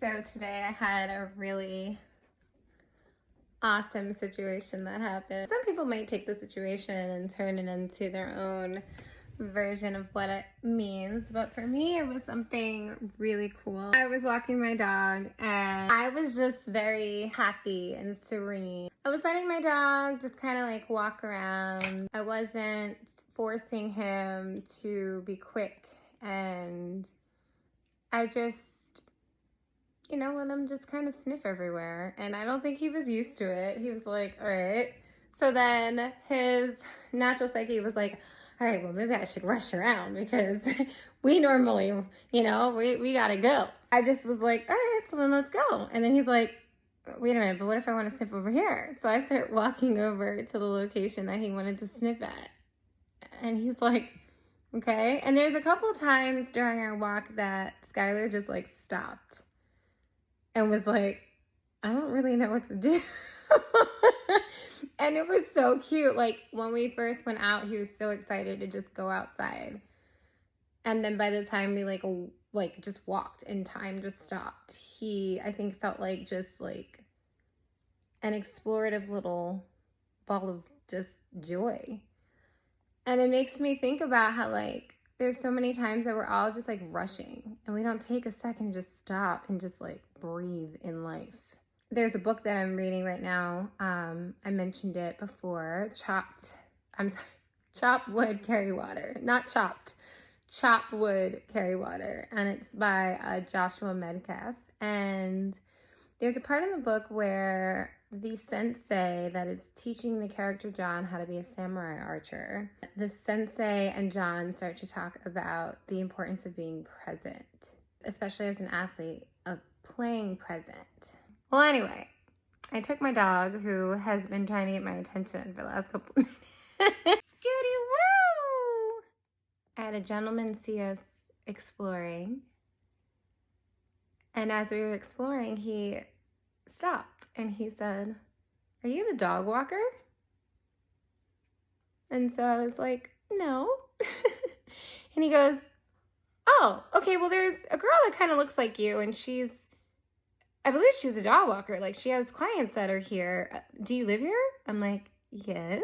So today I had a really awesome situation that happened. Some people might take the situation and turn it into their own version of what it means, but for me it was something really cool. I was walking my dog and I was just very happy and serene. I was letting my dog just kind of like walk around. I wasn't forcing him to be quick, and I just let him just kind of sniff everywhere. And I don't think he was used to it. He was like, all right. So then his natural psyche was like, all right, well, maybe I should rush around because we normally, we got to go. I just was like, all right, so then let's go. And then he's like, wait a minute, but what if I want to sniff over here? So I start walking over to the location that he wanted to sniff at. And he's like, okay. And there's a couple times during our walk that Skylar just like stopped and was like, I don't really know what to do. And it was so cute. Like when we first went out, he was so excited to just go outside. And then by the time we like just walked and time just stopped, he, I think, felt like just like an explorative little ball of just joy. And it makes me think about how like there's so many times that we're all just like rushing and we don't take a second to just stop and just like breathe in life. There's a book that I'm reading right now. I mentioned it before. Chopped Wood, Carry Water. Not chopped. Chop Wood, Carry Water. And it's by Joshua Medcalf. And there's a part in the book where the sensei that is teaching the character John how to be a samurai archer, the sensei and John start to talk about the importance of being present, especially as an athlete, of playing present. Well, anyway, I took my dog, who has been trying to get my attention for the last couple minutes. Scooty woo! I had a gentleman see us exploring. And as we were exploring, he stopped and he said, "Are you the dog walker?" And so I was like, "No." And he goes, "Oh, okay, well, there's a girl that kind of looks like you, and I believe she's a dog walker. Like, she has clients that are here. Do you live here?" I'm like, "Yes."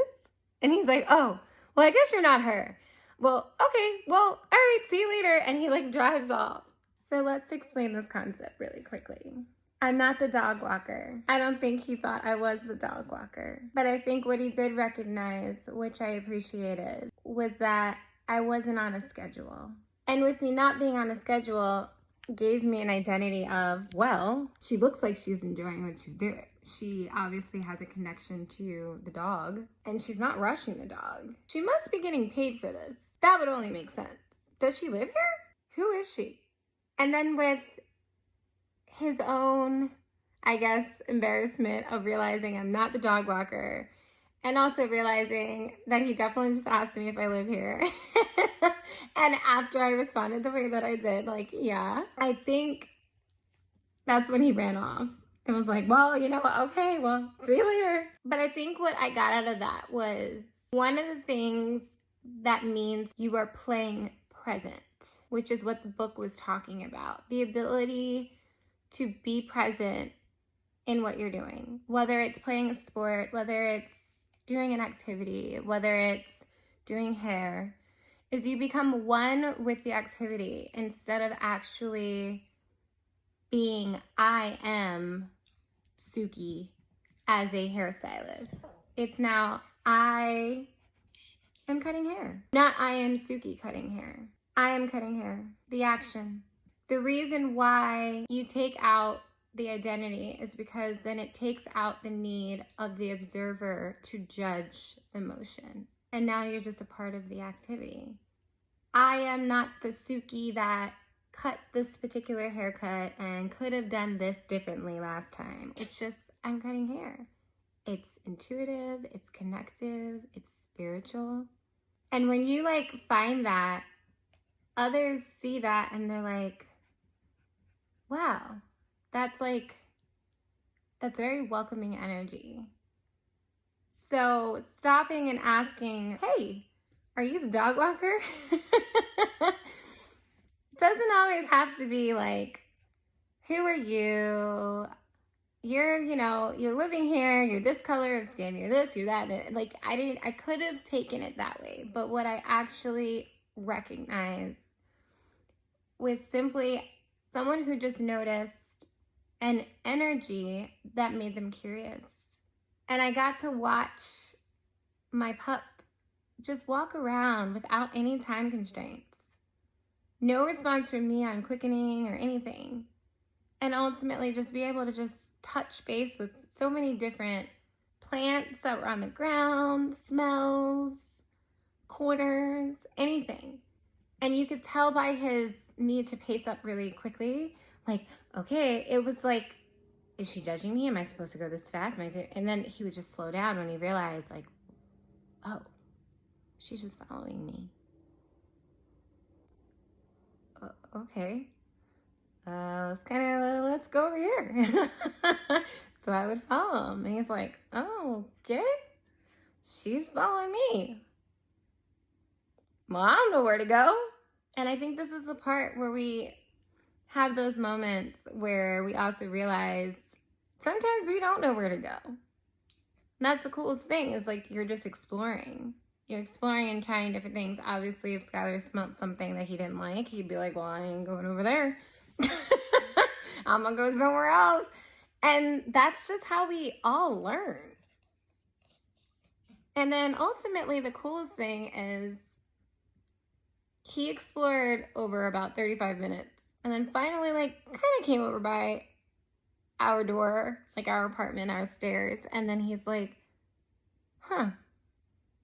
And he's like, "Oh, well, I guess you're not her. Well, okay, well, all right, see you later." And he like drives off. So let's explain this concept really quickly. I'm not the dog walker. I don't think he thought I was the dog walker. But I think what he did recognize, which I appreciated, was that I wasn't on a schedule. And with me not being on a schedule gave me an identity of, well, she looks like she's enjoying what she's doing. She obviously has a connection to the dog, and she's not rushing the dog. She must be getting paid for this. That would only make sense. Does she live here? Who is she? And then with his own, I guess, embarrassment of realizing I'm not the dog walker, and also realizing that he definitely just asked me if I live here. And after I responded the way that I did, like, yeah, I think that's when he ran off and was like, well, okay, well, see you later. But I think what I got out of that was one of the things that means you are playing present, which is what the book was talking about. The ability to be present in what you're doing, whether it's playing a sport, whether it's doing an activity, whether it's doing hair, is you become one with the activity instead of actually being, I am Suki as a hairstylist. It's now, I am cutting hair. Not I am Suki cutting hair. I am cutting hair. The action. The reason why you take out the identity is because then it takes out the need of the observer to judge the motion. And now you're just a part of the activity. I am not the Suki that cut this particular haircut and could have done this differently last time. It's just, I'm cutting hair. It's intuitive, it's connective, it's spiritual. And when you find that, others see that and they're like, wow, that's very welcoming energy. So stopping and asking, hey, are you the dog walker? Doesn't always have to be who are you? You're, you're living here, you're this color of skin, you're this, you're that. And like, I could have taken it that way. But what I actually recognized was simply someone who just noticed an energy that made them curious. And I got to watch my pup just walk around without any time constraints. No response from me on quickening or anything. And ultimately just be able to just touch base with so many different plants that were on the ground, smells, corners, anything. And you could tell by his need to pace up really quickly, like, okay, it was like, is she judging me? Am I supposed to go this fast? And then he would just slow down when he realized, like, oh, she's just following me. Okay. Let's go over here. So I would follow him. And he's like, oh, okay. She's following me. Well, I don't know where to go. And I think this is the part where we have those moments where we also realize sometimes we don't know where to go. And that's the coolest thing, is like you're just exploring. You're exploring and trying different things. Obviously, if Skylar smelled something that he didn't like, he'd be like, well, I ain't going over there. I'm going to go somewhere else. And that's just how we all learn. And then ultimately, the coolest thing is he explored over about 35 minutes. And then finally, like, kind of came over by our door, like our apartment, our stairs. And then he's like, huh.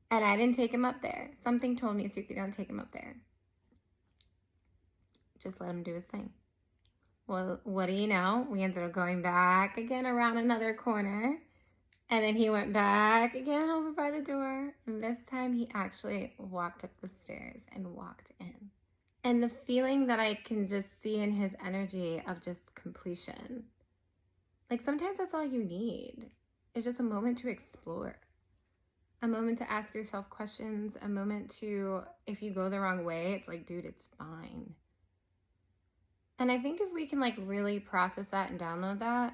And I didn't take him up there. Something told me, Suki, don't take him up there. Just let him do his thing. Well, what do you know? We ended up going back again around another corner. And then he went back again over by the door. And this time he actually walked up the stairs and walked in. And the feeling that I can just see in his energy of just completion. Like sometimes that's all you need. It's just a moment to explore. A moment to ask yourself questions. A moment to, if you go the wrong way, it's like, dude, it's fine. And I think if we can like really process that and download that,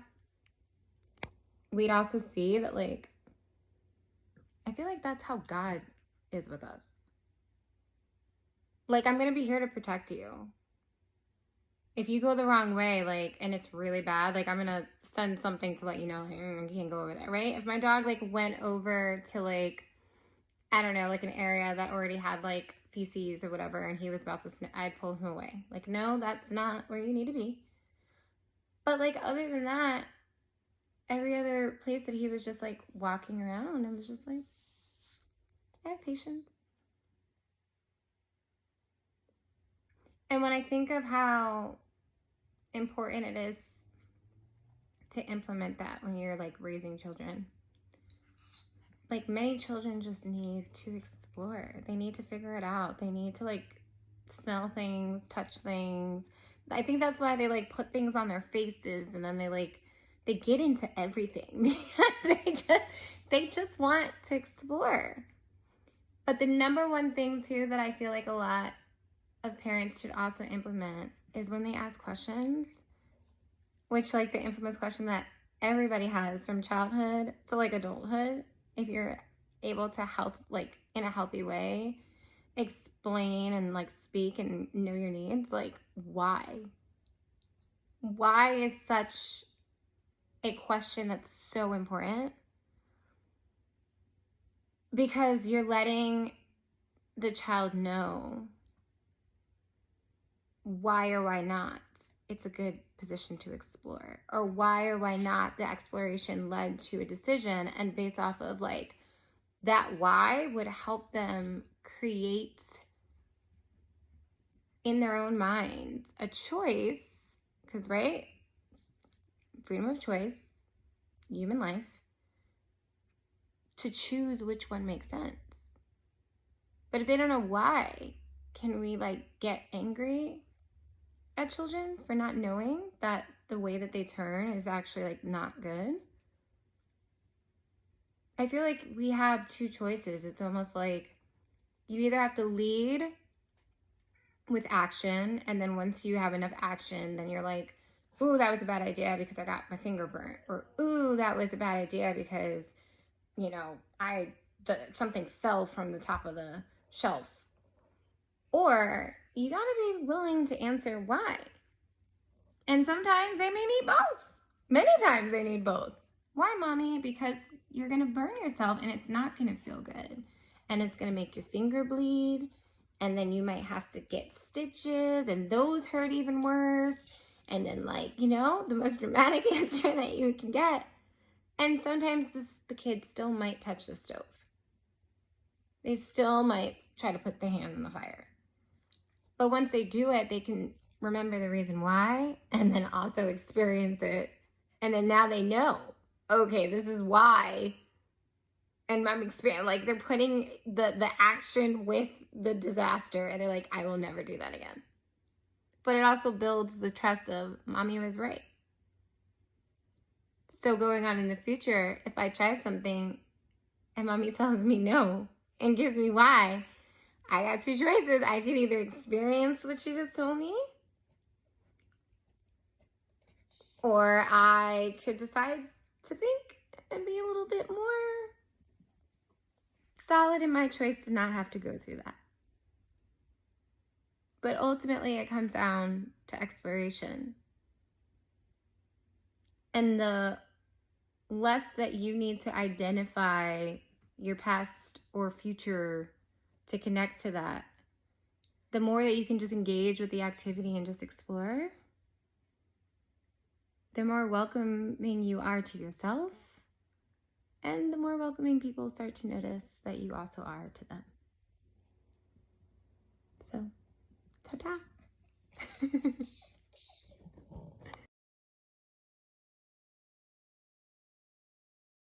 we'd also see that, like, I feel like that's how God is with us. Like, I'm going to be here to protect you. If you go the wrong way, like, and it's really bad, like, I'm going to send something to let you know, you can't go over there, right? If my dog, like, went over to, like, I don't know, like an area that already had, like, feces or whatever, and he was about to I'd pull him away. Like, no, that's not where you need to be. But, like, other than that, every other place that he was just like walking around, I was just like, I have patience. And when I think of how important it is to implement that when you're like raising children, like many children just need to explore. They need to figure it out. They need to like smell things, touch things. I think that's why they like put things on their faces, and then they get into everything because they just want to explore. But the number one thing too that I feel like a lot of parents should also implement is when they ask questions, which like the infamous question that everybody has from childhood to like adulthood, if you're able to like in a healthy way, explain and like speak and know your needs, like why? Why is such a question that's so important? Because you're letting the child know why or why not it's a good position to explore, or why or why not the exploration led to a decision, and based off of like that why would help them create in their own minds a choice, because right, freedom of choice, human life, to choose which one makes sense. But if they don't know why, can we like get angry at children for not knowing that the way that they turn is actually like not good? I feel like we have two choices. It's almost like you either have to lead with action, and then once you have enough action, then you're like, ooh, that was a bad idea because I got my finger burnt. Or, ooh, that was a bad idea because, something fell from the top of the shelf. Or you got to be willing to answer why. And sometimes they may need both. Many times they need both. Why, mommy? Because you're going to burn yourself and it's not going to feel good. And it's going to make your finger bleed. And then you might have to get stitches and those hurt even worse. And then the most dramatic answer that you can get. And sometimes the kids still might touch the stove. They still might try to put their hand on the fire. But once they do it, they can remember the reason why and then also experience it. And then now they know, okay, this is why. And I'm experiencing, they're putting the action with the disaster and they're like, I will never do that again. But it also builds the trust of mommy was right. So going on in the future, if I try something and mommy tells me no and gives me why, I got two choices. I can either experience what she just told me, or I could decide to think and be a little bit more solid in my choice to not have to go through that. But ultimately, it comes down to exploration. And the less that you need to identify your past or future to connect to that, the more that you can just engage with the activity and just explore, the more welcoming you are to yourself, and the more welcoming people start to notice that you also are to them. So, ta-ta.